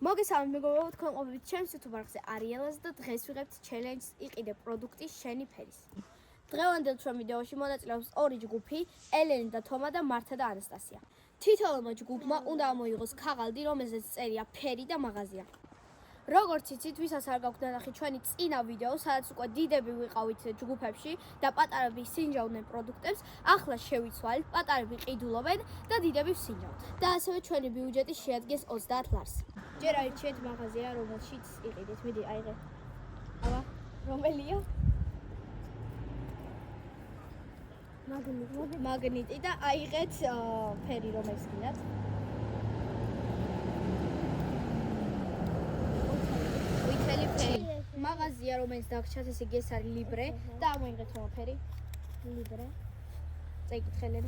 მოგესალმებით მეგობრებო, თქვენ ყოფილით ჩემს YouTube არხზე არიელას და დღეს ვიღებთ ჩელენჯს იყიდე პროდუქტის შენი ფერის. დღევანდელ ჩვენ ვიდეოში მონაწილეობს ორი ჯგუფი, ელენი და თომა და მართა და ანასტასია. თითოეულმა ჯგუფმა უნდა ამოიღოს ქაღალდი, რომელზეც წერია ფერი და მაღაზია. როგორც იცით, ვისაც არ გაქვთ ნახი ჩვენი წინა ვიდეო, სადაც უკვე დიდები ვიყავით ჯგუფებში და პატარები სინჯავდნენ პროდუქტებს, ახლა შევიცვალეთ, პატარები ყიდულობენ და დიდები ვსინჯავთ. და ასევე ჩვენი ბიუჯეტი შეადგენს 30 ლარს. ჯერ აირჩიეთ მაღაზია, რომელშიც იყიდეთ. მიდი, აიღე. აბა, რომელია? მაგნიტი და აიღეთ ფერი, რომელიც გინდათ. მაღაზია რომელიც დაგჭათ ესე იგი ეს არის ლიბრე და ამოიღეთ რომ ფერი ლიბრე წაიკითხელენ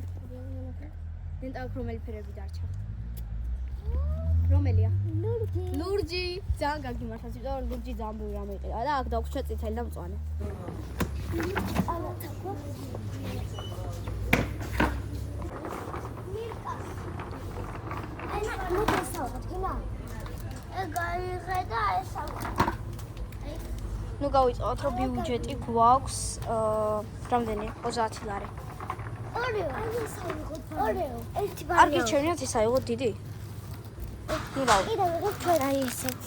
ნეტავ რომელი ფერები დარჩა რომელია ლურჯი ძალიან გაგიმართავს იმიტომ რომ ლურჯი ძალიან ბევრი რამე იყიდა და აქ დაგვჭა წითელი და მწვანე ნუ გავიწყოთ რომ ბიუჯეტი გვაქვს რამდენი 30 ლარი. ორეო, ერთი ბარია. არ გიჩვენიათ ის აიღოთ დიდი? ნუ რა. კიდევ ვიღებ ჩვენ აი ესეც.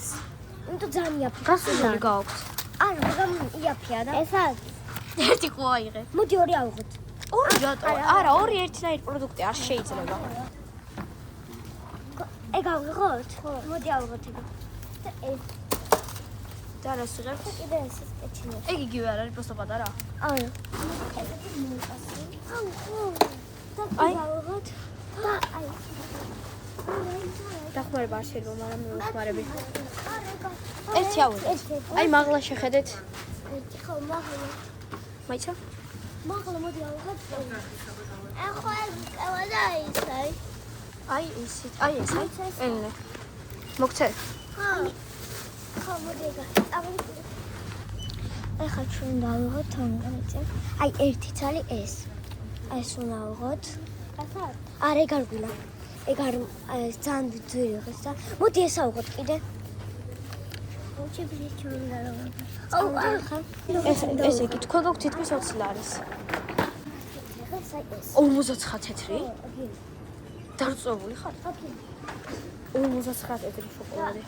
იმიტომ ძალიან იაფია. გასული გააქვს. არა, მაგრამ იაფია და. ესა ერთი ყო აიღე. მოდი ორი ავიღოთ. ორი რატო? არა, ორი ერთნაირი პროდუქტი არ შეიძლება. ეგ ავიღოთ? ხო. მოდი ავიღოთ ეგ. და ეს და რას ვიღებთ? კიდე ესეც პეჩინია. ეგ იგივე არ არის პროსტო პატარა? არა. აი. და აი. დახმარება არ შეიძლება, მაგრამ მე ვიხმარები. ერთი ავიღეთ. აი მაღლა შეხედეთ. ერთი ხო მაღლა. მაიცა? მაღლა მოდი ავიღოთ. ახლა ეს კავალა ის აი. აი ისეთ. აი ეს აი. ელენე. მოგცე? ხო. ხო მოდი ეგ. ახლა ჩვენ დავიღოთ თონგანიცე. აი ერთი ცალი ეს. აი ეს უნდა ავიღოთ. ახლა? არა ეგ არ გვილა. ეგ არ ძალიან ძვირი ხეს და მოდი ეს ავიღოთ კიდე. ოჩები ჩვენ დავიღოთ. აუ ახლა ეს იგი თქვენ გაქვთ თითქმის 20 ლარის. ახლა ეს 59 თეთრი? დარწმუნებული ხარ? 59 თეთრი შოკოლადი.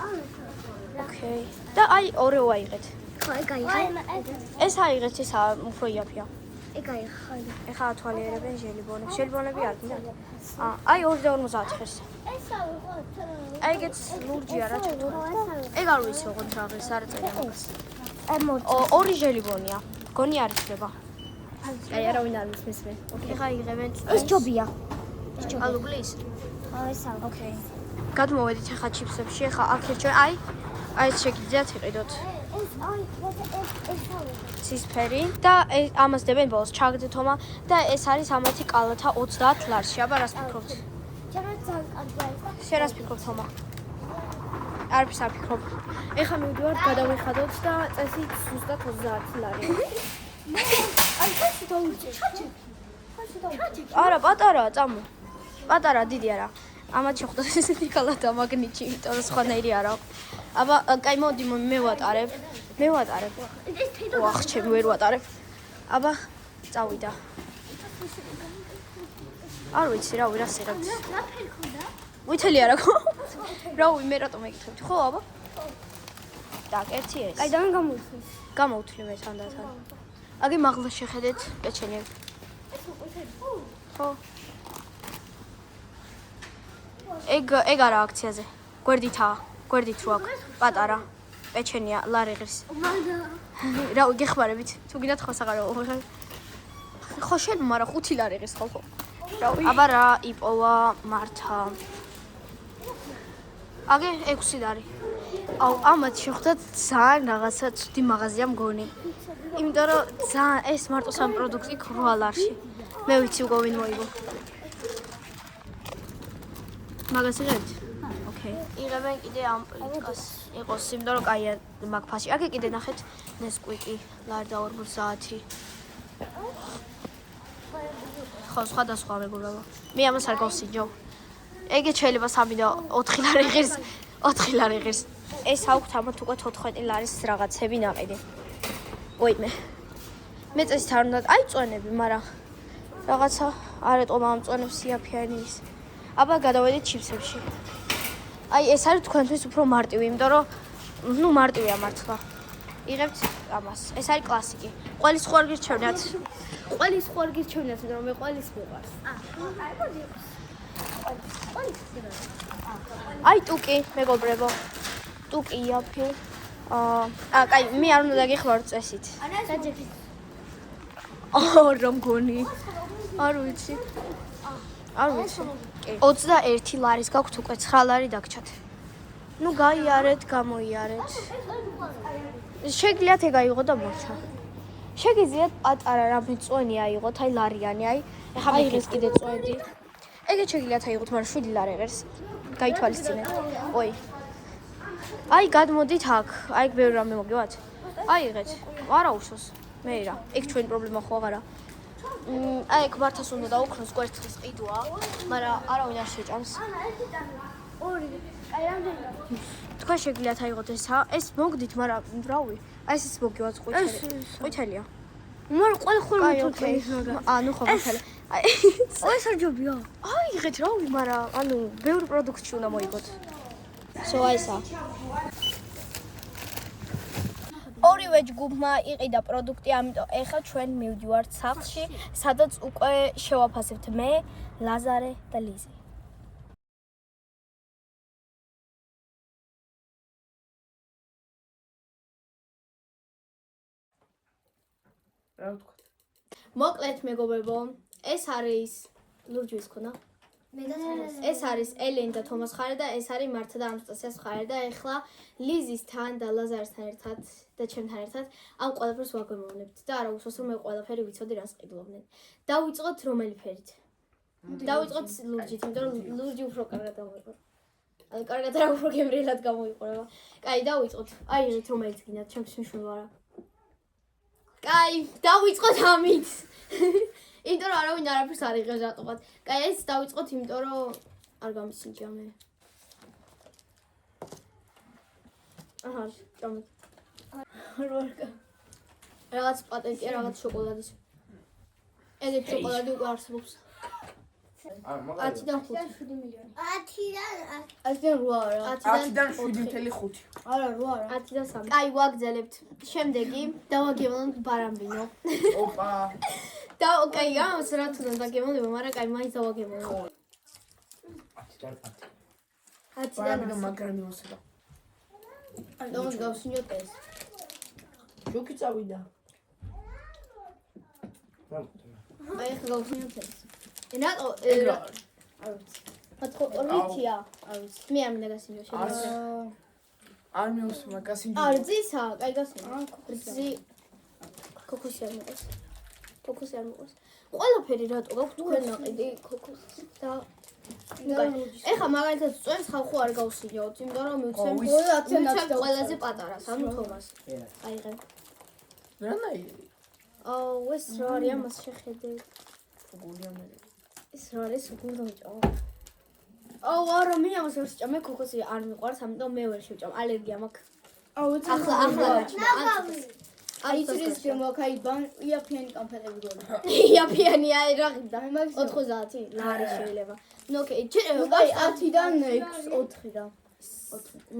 ოკეი. და აი ორეო აიღეთ. ხო, ეგ აიღე. ეს აიღეთ, ეს უფრო იაფია. ეგ აიღე. ეხლა ათვალიერებენ ჟელიბონებს. ჟელიბონები არ გინდათ? აი 2.50 ხეს. ეს ავიღოთ. აი ეგეც ლურჯია რა ჩათვალე. ეგ არ ვიცი ოღონდ რაღაც არ წერია მაგას. ორი ჟელიბონია. გონი არ იცლება. აი არავინ არ მისმის მე. ოკეი. ეხლა იღებენ. ეს ჯობია. ეს ჯობია. ალუბლის? ეს ავიღე. ოკეი. გადმოვედით ეხლა ჩიფსებში. ეხლა აქ ჩვენ აი ეს შეგიძლიათ იყიდოთ. ეს აი ეს ცისფერი და ამას დებენ ბოლოს ჩაგდე თომა და ეს არის ამათი კალათა 30 ლარში. აბა რას ფიქრობთ? შენ რას ფიქრობ თომა? არაფერს არ ფიქრობ. ეხლა მივდივართ გადავიხადოთ და წესი ზუსტად 30 ლარი. აი ხაში დაუჭე. ჩაჭი. არა პატარაა წამო. პატარა დიდი არა. ამათ შეხვდათ ესეთი კალათა მაგნიტი, იმიტომ რომ სხვანაირი არა. აბა კაი მოდი მე ვატარებ. მე ვატარებ. ვახ ჩემი ვერ ვატარებ. აბა წავიდა. არ ვიცი რავი რას იღებთ. რა ფერი ხონდა? ვითელი არა ხო? რავი მე რატომ ეკითხებდი ხო აბა? так, ერთი ეს. კაი და გამოვთვლი. გამოვთვლი მე თანდათან. აგი მაღლა შეხედეთ პეჩენიები. ხო. ეგ არა აქციაზე. გვერდითაა. გვერდით რო აქვს. პატარა. პეჩენია ლარიღის. რა გეხმარებით? თუ გინდათ ხო საღარო. ხო შენ მაგრამ 5 ლარიღის ხო ხო. რავი. აბა რა იპოვა მართა. აგე 6 ლარი. აუ ამათ შეხვდათ ძალიან რაღაცა ცუდი მაღაზია მგონი. იმიტომ რომ ძალიან ეს მარტო სამ პროდუქტი 8 ლარში. მე ვიცი უკვე ვინ მოიგო. მაგას იღებთ? ოკეი. იღებენ კიდე ამ პლიტკას. იყოს იმიტომ რომ კაია მაგ ფასში. აქ კიდე ნახეთ ნესკვიკი ლარი და 50. ხო სხვადასხვა მეგობრებო. მე ამას არ გავსინჯო. ეგეც შეიძლება 3 და 4 ლარი ღირს 4 ლარი ღირს. ეს აქვთ ამათ უკვე 14 ლარის რაღაცები ნაყიდი. ვაიმე. მე წესით არ უნდა წვენები, მაგრამ რაღაცა არ ეტყობა ამ წვენებს იაფიანი ის. აბა გადავედით ჩიფსებში. ეს არის თქვენთვის უფრო მარტივი, იმიტომ რომ მარტივია მართლა. იღებთ ამას. ეს არის კლასიკი. ყველის ხო არ გირჩევნიათ? ყველის ხო არ გირჩევნიათ, იმიტომ რომ მე ყველის მიყვარს. ტუკი, მეგობრებო. ტუკი იაფი. კაი, მე არ უნდა დაგიხმარო წესით. რომ გონი. არ ვიცი. 21 ლარის გაქვთ უკვე 9 ლარი დაგჩათ. გაიარეთ, გამოიარეთ. შეგიძლიათ ეგ აიღო და მოცა. შეგიძლიათ პატარა რამე წვენი აიღოთ, ლარიანი, ეხლა მიხეს კიდე წვენდი. ეგეც შეგიძლიათ აიღოთ, მაგრამ 7 ლარი ღირს. გაითვალისწინეთ. გადმოდით აქ. ეგ ბევრი რამე მოგივათ. აიღეთ. არა უშოს. მე რა. ეგ ჩვენი პრობლემა ხო აღარა. ეგ მართას უნდა დაუქნოს კვერცხის ყიდვა, მაგრამ არავინ არ შეჭამს. თქვენ შეგიძლიათ აიღოთ ეს მოგდით, მაგრამ რავი, ეს მოგივათ ყვითელია. მაგრამ ყველა ხოლმე თოქეის მაგრამ ხო ყვითელი. ეს არ ჯობია. აიღეთ რავი, მაგრამ ბევრი პროდუქტი უნდა მოიგოთ. ესა. ორივე ჯგუფმა იყიდა პროდუქტი, ამიტომ ეხლა ჩვენ მივდივართ სახლში, სადაც უკვე შევაფასებთ მე, ლაზარე და ლიზი. რა ვთქვა? მოკლედ მეგობრებო, ეს არის ლურჯის ქონა. ეს არის ელენ და თომას ხარი და ეს არის მართა და ანასტასიას ხარი და ეხლა ლიზისთან და ლაზარესთან ერთად და ჩემთან ერთად ამ ყველაფერს ვაგემოვნებთ და არა უსვას რომ მე ყველაფერი ვიცოდი რას ყიდულობდნენ. დავიწყოთ რომელი ფერით? დავიწყოთ ლურჯით, იმიტომ რომ ლურჯი უფრო კარგად გამოიყურება. კარგად არა უფრო გემრიელად გამოიყურება. კაი, დავიწყოთ. აიღეთ რომელიც გინდათ, ჩემთვის მნიშვნელოვანია რა. კაი, დავიწყოთ ამით. იმიტომ რომ არავინ არაფერს არ იღებს რატოღაც. კაი, ეს დავიწყოთ, იმიტომ რომ არ გამისინჯა მე. ჭამეთ. რაღაც პატენტია, რაღაც შოკოლადის. ეგეთ შოკოლადი უკვე არსებობს. 10-დან 7 მილიონი. 10-დან 10-დან 7.5. არა, 8 არა. 10-დან 3. კაი, ვაგზელებთ. შემდეგი დავაგემოვნოთ ბარამბინო. ოპა. და კაი, ამას რა თუნდაც დაგემოვნება, მაგრამ კაი, მაინც დავაგემოვნო. 10-დან მაგრამ მოსება. და გავსინჯოთ ეს. ჯოკი წავიდა. აი, ხა გავსინჯოთ ეს. რატო? არ ვიცი. მათქო ორითია. არ ვიცი. მე არ მინდა გასინჯო შეიძლება. არ მიუსმა გასინჯო. რძისა, კაი გასინჯო. რძი ქოქოსი არ მოყავს. ქოქოსი არ მოყავს. ყველაფერი რატო გაქვთ თქვენ ნაყიდი ქოქოსი და ეხა მაგალითად წვენს ხალხო არ გავსინჯოთ, იმიტომ რომ მივცემ ყველაზე პატარას, ანუ თომას. აიღე. რანაირი? ეს რა არის ამას შეხედე. გულია მე. ეს რა არის გულდომჭა. არა, მე ამას ვერ შეჭამ, მე ქოქოსი არ მიყვარს, ამიტომ მე ვერ შევჭამ, ალერგია მაქვს. ახლა გაჩნდა. აი ის გემოქაი ბან იაფიანი კამფეტები გოლა. იაფიანი აი რა ღირდა? 90 ლარი შეიძლება. ნუ ოკეი, აი 10-დან 4-დან.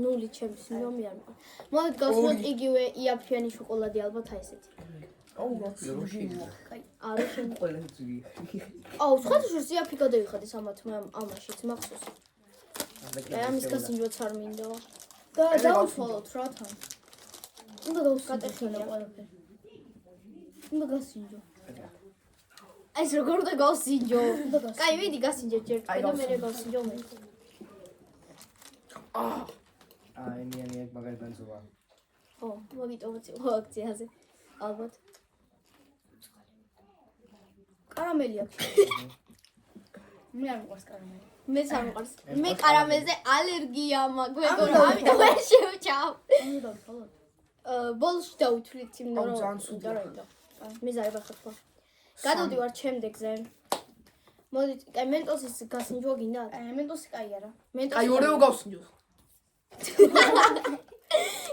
0 ჩემს ნომი არ მიყვარს. მოდით გავსვათ იგივე იაფიანი შოკოლადი ალბათ აი ესეთი. არა შენ ყველა ძვი. სხვადასხვა იაფი გადაიხადეს ამათ მე ამაშიც მახსოვს. ამის გასინჯვაც არ მინდა. და დავუსვალოთ რა თან. უნდა გავსკატეხინო ყველაფერი. უნდა გასინჯო. ეს როგორ უნდა გავსინჯო? კაი, ვიდი გასინჯე ჯერ. და მე გავსინჯო მე. მიანი ეგ მაგარი განცობა. ო, მოგიტოვოთ აქციაზე. ალბათ. კარამელი აქვს. მე არ მიყვარს კარამელი. მეც არ მიყვარს. მე კარამელზე ალერგია მაქვს, მეგონა, ამიტომ ვერ შევჭამ. უნდა დავთვალოთ. ბოლოში დავითვლით, იმიტომ რომ მიზარება ხათვა. გადავდივართ შემდეგზე. მოდით, კაი, მენტოსის გასინჯვა გინდათ? მენტოსი კაი არა. აი ორეო გავსინჯოს.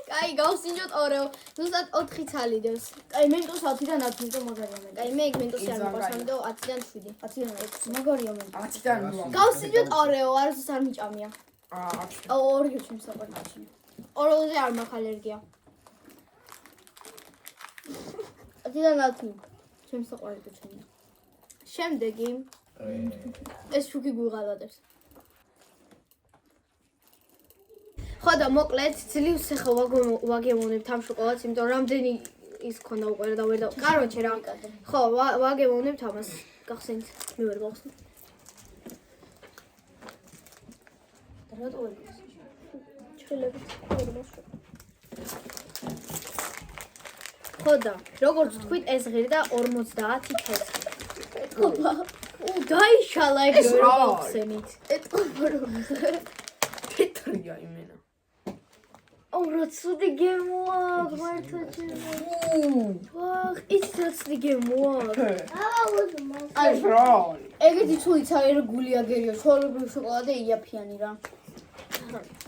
კაი, გავსინჯოთ ორეო. ზუსტად 4 ცალი დევს. კაი, მენტოს 10-დან 10 მეტო მაგარია მე. კაი, მე მენტოსი არ მიყვარს, ამიტომ 10-დან 7. 10-დან 6. მაგარია მე. 10-დან 8. გავსინჯოთ ორეო, არასდროს არ მიჭამია. აა, ორეო ჩემს საყვარელში. ორეოზე არ მაქვს ალერგია. 10-დან 10. ჩემს საყვარელში ჩემია. შემდეგი ეს შუქი გვიღალატებს. ხო და მოკლედ ძლივს ახლა ვაგემოვნებთ ამ შოკოლადს, იმიტომ რამდენი ის ქონდა უკვე და ვერ და კაროჩე რა. ხო, ვაგემოვნებთ ამას. გახსენთ, მე ვერ გავხსნი. რატო ვერ გავხსნი? ჩხილებით ვერ მოსვა. ხო და როგორც თქვით ეს ღირდა 50 ქეცი. ეთქობა. დაიშალა ეგრე ვერ გავხსენით. ეთქობა რომ თეთრია იმენა. რა ცუდი გემოა, მართლა ჩემო. ვახ, ის რა ცუდი გემოა. აი რა. ეგეთი თუ იცი რა გული აგერიო, შორობრივი შოკოლადე იაფიანი რა.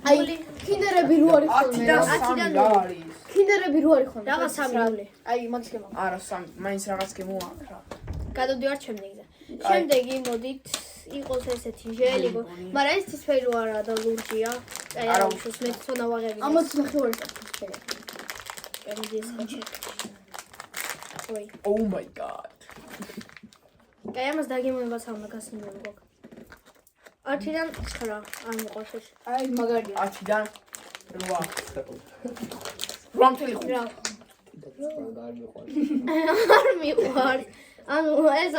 აი, კინდერები რო არის ხოლმე რა. 10-დან 3 არის. კინდერები რო არის ხოლმე. რაღაც 3 გული. აი, მაგის გემო. არა, 3, მაინც რაღაც გემოა აქვს რა. გადავდივართ შემდეგზე. შემდეგი მოდით იყოს ესეთი ჟელი, მაგრამ ეს ცისფერი რო არა და ლურჯია. აი არა უშოს მე თვითონ ავაღები. ამას ნახევარი საფრთხეა. კემდი ეს ხოჩი. ой. Oh my god. აი ამას დაგემოვნებას არ მაგასინები გოგ. 10-დან 9 არ მოყავს ეს. აი, მაგარია. 10-დან 8. 8.5. რა. არ მიყვარს. ანუ ეს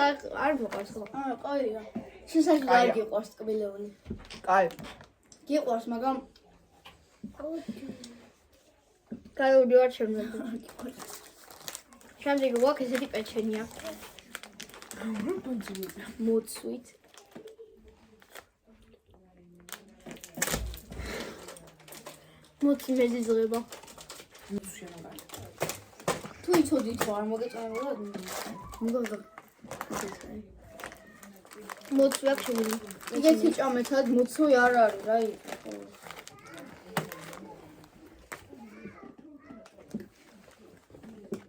არ მოყავს ხო? ყავია. შესაძლოა არ გიყვარს ტკბილეული. კაი. გიყვარს, მაგრამ გადავდივართ შემდეგზე. შემდეგი გვაქვს ესეთი პეჩენია. მოცვით. მოცი მეზიზღება. თუ იცოდით რა არ მოგეწონებოდა? მოგაგა. მოცვი აქვს შემდეგი. ეგეთი ჭამეთად მოცვი არ არის რა იქ.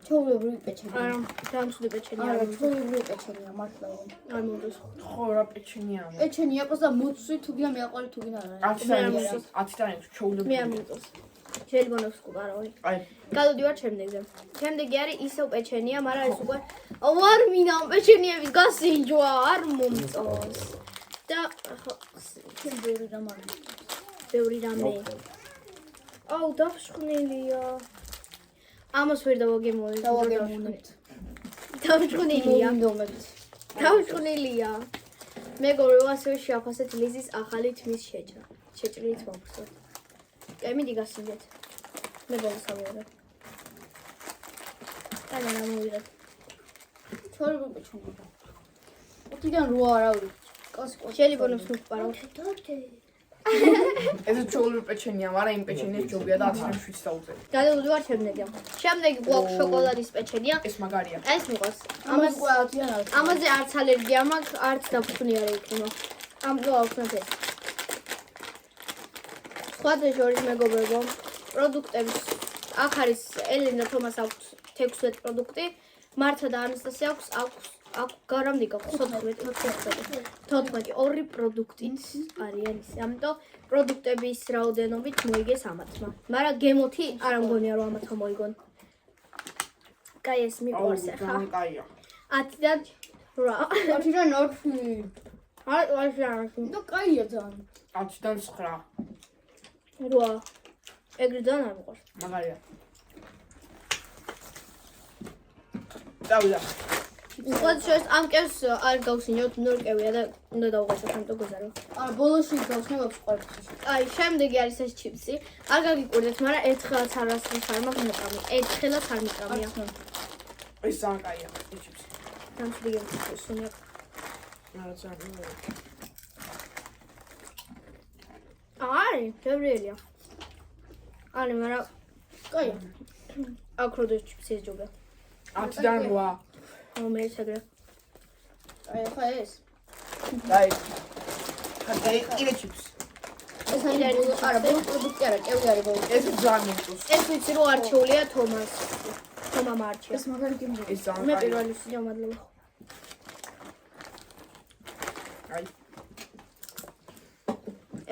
ჩაულებრივი პეჩენია. არა, დამცუდი პეჩენია. არა, ჩაულებრივი პეჩენია მართლა. არ მომდის. ხო რა პეჩენია. პეჩენია ყოს და მოცვი თუ გინდა მეაყოლე თუ გინდა არა. 10-დან 6 მე ჩაულებრივი. არ მომდის. ჟელიბონებს კუპარავი. აი, გადავდივართ შემდეგზე. შემდეგი არის ისევ პეჩენია, მაგრამ ეს უკვე არ მინდა ამ პეჩენიების გასინჯვა, არ მომწონს. და ხო, ბევრი რამ არის. ბევრი რამე. აუ, დაფშხნილია. ამას ვერ დავაგემოვნებთ. დავაგემოვნებთ. დაფშხნილია. მინდომებთ. დაფშხნილია. მეგობრებო, ასევე შეაფასეთ ლიზის ახალი თმის შეჭრა. შეჭრით მოგხსოვთ. კაი, მიდი გასინჯეთ. მე გავსავიარებ. კაი, რა მოვიღეთ. ჩაულებრივი პეჩენია. 10-დან 8 არ არის. ჟელიბონებს მოვყარავ. ეს ჩაულებრივი პეჩენია, მაგრამ იმ პეჩენიას ჯობია და 10-დან 7 დაუწევ. გადავდივართ შემდეგზე. შემდეგი გვაქვს შოკოლადის პეჩენია. ეს მაგარია. ეს მიყვარს. ამას უკვე 10-დან არის. ამაზე არც ალერგია მაქვს, არც დაფრთხილი არ იქნება. ამიტომ ავხსნათ ეს. სხვათა შორის მეგობრებო, პროდუქტების აქ არის ელენა თომას აქვს 16 პროდუქტი, მართა და ანასტასია აქვს გარამდი გაქვს 14 ორი პროდუქტით არიან ისე. ამიტომ პროდუქტების რაოდენობით მოიგეს ამათმა. მაგრამ გემოთი არ ამგონია რომ ამათმა მოიგონ. კაი, ეს მიყვარს ახლა. კაია. 10-დან 8. 10-დან 8. არ ვაშლარ. და კაია ძალიან. 10-დან 9. 8. ეგრედან არ მიყვარს. მაგარია. დავიდა. უყურეთ ამ კევს არ გავსინჯოთ, ნორ კევია და უნდა დავუღოთ ამ ტოგოზარო. არა, ბოლოში გავხსნებობს ყვარცხი. აი, შემდეგი არის ეს ჩიპსი. არ გაგიკვირდეთ, მაგრამ ერთხელაც არასდროს არ მაქვს მეყამი. ერთხელაც არ მიყამია. ეს ძალიან კაია, ეს ჩიპსი. დამშვიდი გემწსუნია. არა, ძალიან. აი, ბევრია. აი, მაგრამ კაია. აქროდეს ჩიპსი ეჯობა. 10-დან 8. მე შეგრე. აი, ხა ეს. აი. ხა დაიყირე ჩიპს. ეს არის არა პროდუქტი არა კევი არის ბოლოს ეს ძალიან მიწოს. ეს ვიცი რომ არჩეულია თომას თომა მარჩია ეს მაგარი გემზა. ეს ძალიან მე კარგი. პირველი ვსინჯა მადლობა აი,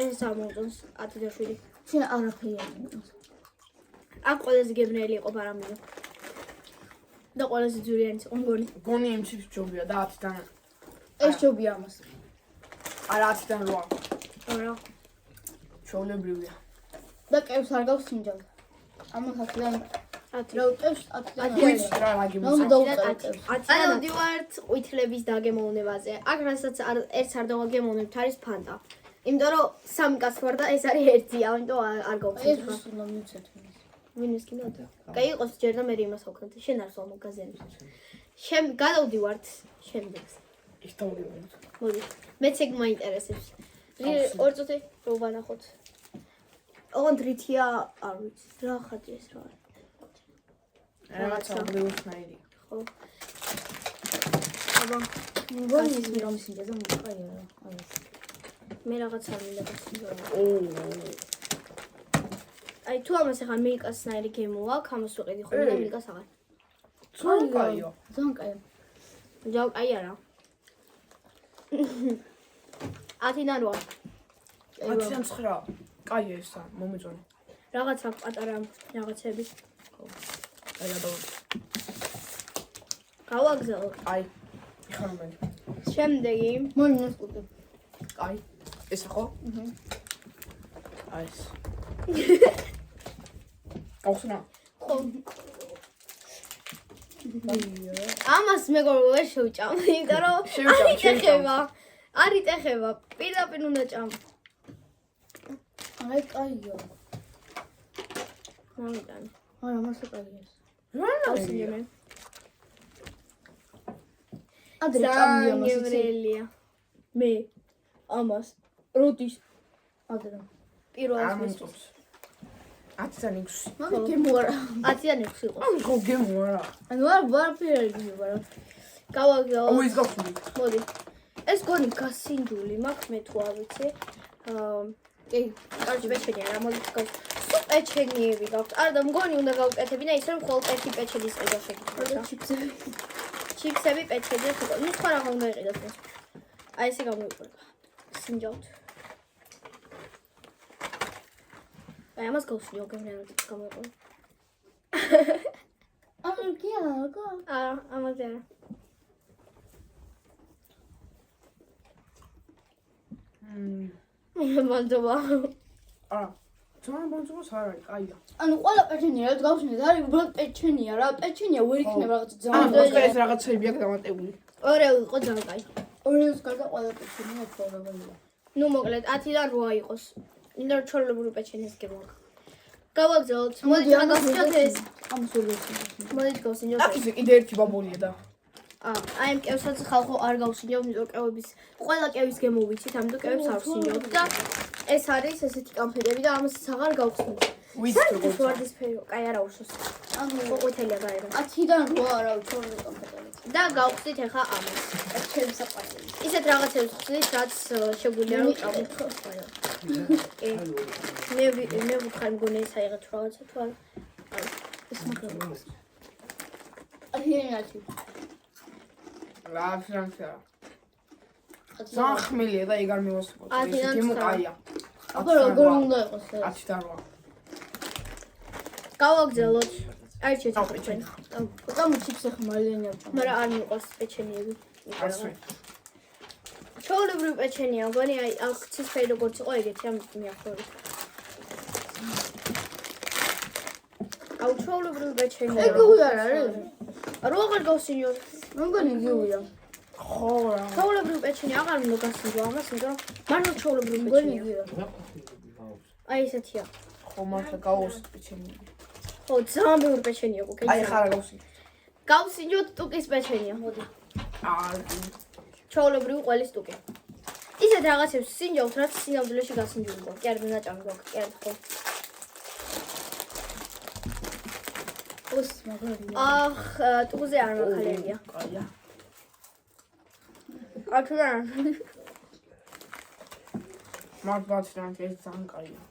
ეს სამომწონს 10 და 7 შენ არაფერი არ მიწოს. აქ ყველაზე გემრიელი იყო პარამიდო და ყველაზე ძვირიანიც იყო მგონი გონი იმ ჩიპს ჯობია და 10-დან. ეს ჯობია ამას. არა 10-დან 8. არა ჩვეულებრივია. და კევს არ გავს სინჯალ. ამას 10-დან 10 რა უკევს 10-დან. ვიცი რა გიმოცა. ნუ დაუწერეთ. აი დავდივართ ყვითლების დაგემოვნებაზე. აქ რასაც ერთს არ დავაგემოვნებთ არის ფანტა. იმიტომ რომ სამი კაცი ვარ და ეს არის ერთია, ამიტომ არ ეს გავხსენებ. უნდა მივცეთ ვინმეს. ვინმეს კიდევ? კაი იყოს ჯერ და მე იმას ვაქნათ. შენ არ სულ მაგაზიანებს. შენ გადავდივართ შემდეგს. ის დავდივარ. მოდი. მეც ეგ მაინტერესებს. ორ წუთი რო ვანახოთ. ოღონდ რითია არ ვიცი. რა ხატი ეს რა არის? რაღაცა ბრიუსნაირი. ხო. აბა მგონი ის რომ სინჯალა მოყაია რა. აი ეს. მე რაღაც არ მინდა გასწავლო. ოუ. აი თუ ამას ახლა მილკასნაირი გემოვა, ამას ვიყიდი ხოლმე და მილკას აღარ. ძალიან კაიო. ძალიან კაი. ჯავ აი არა. 10-დან 8. 10-დან 9. კაია ესა, მომეწონა. რაღაც აქვს პატარა რაღაცები. აი გადავ. გავაგზავნო. აი. იხარმენ. შემდეგი მოინეს კუტი. აი. ეს ხო? აი ეს. გავხსნა. ხო. ამას მეგობრებო ვერ შევჭამ, იმიტომ რომ არ იტეხება. არ იტეხება. პირდაპირ უნდა ჭამ. აი კაიო. მომიტან. არა მასა კაია ეს. რა გავსინჯე. ადრე ჭამია მას. გემრიელია. მე ამას როდის ადრე. პირველად არ მომწონს. 10-დან 6. მაგ გემოარა. 10-დან 6 იყო. ამ ხო გემოარა. ანუ არ ფერი გიმოარა. გავაგზავნო. აუ ის გავხსნი. მოდი. ეს გონი გასინჯული მაქვს მე თუ არ ვიცი. კი, კარგი პეჩენია რა მოდით გავ. სულ პეჩენიები გაქვთ. არა და მგონი უნდა გავუკეთებინა ისე რომ მხოლოდ ერთი პეჩენის ყიდა შეგიძლია. ჩიპსები. ჩიპსები პეჩენია ხო. ნუ სხვა რა უნდა იყიდოთ მე. აი ესე გამოვიყურება. სინჯავთ. აი ამას გავსინჯო გემრიელად გამოვიყურე. ანუ კი არა. არა, ამაზე არა. მანდობა. არა. ძალიან მომწონს არ არის, კაია. ანუ ყველა პეჩენია რაც გავშინეთ არის უბრალოდ პეჩენია რა. პეჩენია ვერ იქნება რაღაც ანუ ძალიან. ეს რაღაცები აქვს დამატებული. ორეულ იყო ძალიან კაი. ორეოს გარდა ყველა პეჩენია ჩვეულებრივია. ნუ მოკლედ 10-დან 8 იყოს. იმიტომ რომ ჩვეულებრივი პეჩენის გემოვა. გავაგზავნოთ. მოდით გავსინჯოთ ეს. ამას ვერ ვისინჯოთ. მოდით გავსინჯოთ. აქ ისე კიდე ერთი ბაბულია და. აი ამ კევსაც ხალხო არ გავსინჯავ, იმიტომ რომ კევების ყველა კევის გემო ვიცით, ამიტომ კევებს არ ვსინჯავ და ეს არის ესეთი კამფეტები და ამას აღარ გავხსნით. ვიცი ეს ვარდისფერი, კაი არა უშოს. ანუ ყვითელია გარედან. 10-დან 8 არა უჩვენე კომპიუტერი. და გავხსნით ახლა ამას. ჩემს საყვარელი. ისეთ რაღაცებს ხსნით, რაც შეგვიძლია რომ წავიდეთ. კი. მე ვუთხარ მგონი ეს აიღეთ რაღაცა თუ არა. ეს მაგრამ. აიენათი. რა ფრანცია. ძალიან ხმელია და ეგ არ მივასწავლე. 10-დან 9. კაია. აბა როგორ უნდა იყოს ეს? 10-დან 8. გავაგზავნოთ. არჩეთ თქვენ. там чипсы ხმალიანია. მაგრამ არ მიყვარს პეჩენიები. ასვე. ჩვეულებრივი პეჩენია, მგონი აი აქ ცისფერი როგორც იყო ეგეთი ამით მიახლოვებით. აუ ჩვეულებრივი პეჩენია. ეგუი არ არის? რო აღარ გავსინჯო. მგონი იგივეა. ხო რა. ჩვეულებრივი პეჩენია აღარ უნდა გასინჯო ამას, იმიტომ რომ მარტო ჩვეულებრივი მგონი პეჩენია. იგივეა. აი ესეთია. ხო მართლა გავოს პეჩენი. ხო ძალიან ბევრი პეჩენია გქონდა. აი ხარა გავსი. გავსინჯოთ ტუკის პეჩენია, მოდი. აა ჩვეულებრივი ყველის ტუკი. ისეთ რაღაცებს სინჯავთ, რაც სინამდვილეში გასინჯული გქონდა. კი არ დანაჭამი გვაქვს, კი არ ხო. ოს მაგარია. ახ, ტუზე არ მაქალერია. კაია. აჩვენა. მაგ ბაცრან ეს ძალიან კაია.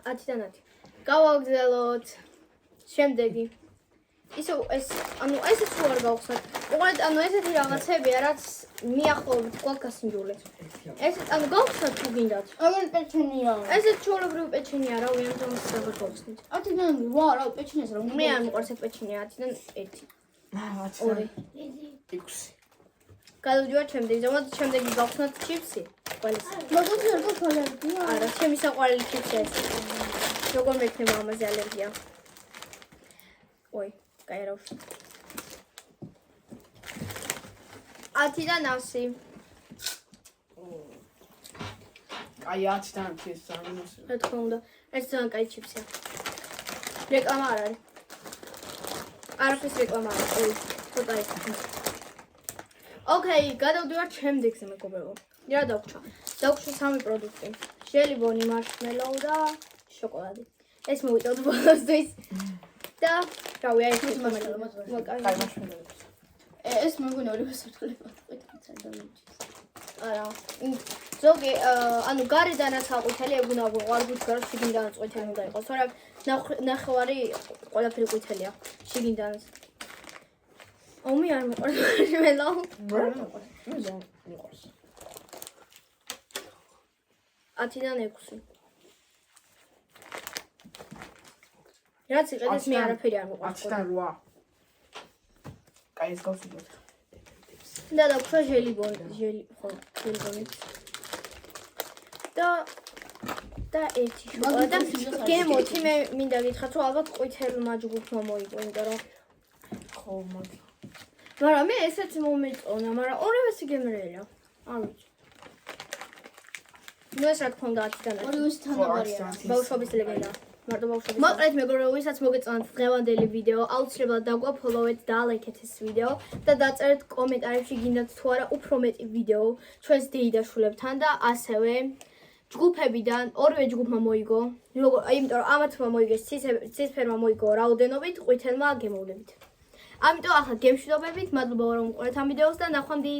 10-დან 10. გავაგზავნოთ შემდეგი. ისე ეს ანუ ესეც უარ გავხსნათ. უყურეთ, ანუ ესეთი რაღაცებია, რაც მიახლოებით გვაქვს გასინჯულეთ. ესეც ანუ გავხსნათ თუ გინდათ. აგერ პეჩენია. ესეც ჩვეულებრივი პეჩენია რა, ვიან თავს აღარ გავხსნით. 10-დან ვა რა პეჩენიას რა. მე არ მიყვარს ეს პეჩენია 10-დან 1. 2. 6. გადავდივართ შემდეგ. ზოგადად შემდეგი გავხსნათ ჩიპსი. ყველას. მაგას ვერ გქოლებია. არა, ჩემი საყვარელი ჩიპსია ეს. როგორ მექნება ამაზე ალერგია? ой, კაი რა ვშ. 10-დან 100. კაი 10-დან 10 ძალიან მოსწონს. რა თქმა უნდა, ეს ძალიან კაი ჩიპსია. რეკლამა არ არის. არაფრის რეკლამა არ არის. ცოტა ის. ოკეი, გადავდივართ შემდეგზე მეგობრებო. რა დავგვჭა? დავგვჭა 3 პროდუქტი. ჟელიბონი, მარშმელოუ და შოკოლადი. ეს მოვიტოვოთ ბოლოსთვის. და რავი, აი ეს კაი მაშინ. ეს მეგონა ორივე სართულებად ყვითელს დამიჭირს. არა. ზოგი, ანუ გარედანაც აყვითელი, ეგუნა ვარგუც გარს შიგნიდანაც ყვითელი უნდა იყოს. მაგრამ ნახევარი ყველაფერი ყვითელია შიგნიდანაც. ომი არ მიყვარს მარშმელოუ. მე ძალიან მიყვარს. 10-დან 6. რაც იყედეს მე არაფერი არ მიყვარს. 10-დან 8. კაი ეს გავსულიოთ. და დავქვა ჟელიბონი, ჟელიბონი. და ერთი შოკოლადა. გემოთი მე მინდა გითხრათ, რომ ალბათ ყვითელმა ჯგუფმა მოიგო, იმიტომ რომ ხო, მაგრამ მაგრამ მე ესეც მომეწონა, მაგრამ ორივე სიგემრეა. არ ვიცი. ნუ ეს რა თქმა უნდა 10-დან 10. ორივე თანაბარია. ბავშვობის ლეგენდა. მარტო ბავშვობის. მოკლედ მეგობრებო, ვისაც მოგეწონათ დღევანდელი ვიდეო, აუცილებლად დაგვაფოლოვეთ და ლაიქეთ ეს ვიდეო და დაწერეთ კომენტარებში გინდათ თუ არა უფრო მეტი ვიდეო ჩვენს დეიდაშულებთან და ასევე ჯგუფებიდან ორივე ჯგუფმა მოიგო. იმიტომ რომ ამათმა მოიგეს ცისფერმა მოიგო რაოდენობით, ყვითელმა გემოვლებით. ამიტომ ახლა გემშვიდობებით, მადლობა რომ უყურეთ ამ ვიდეოს და ნახვამდის.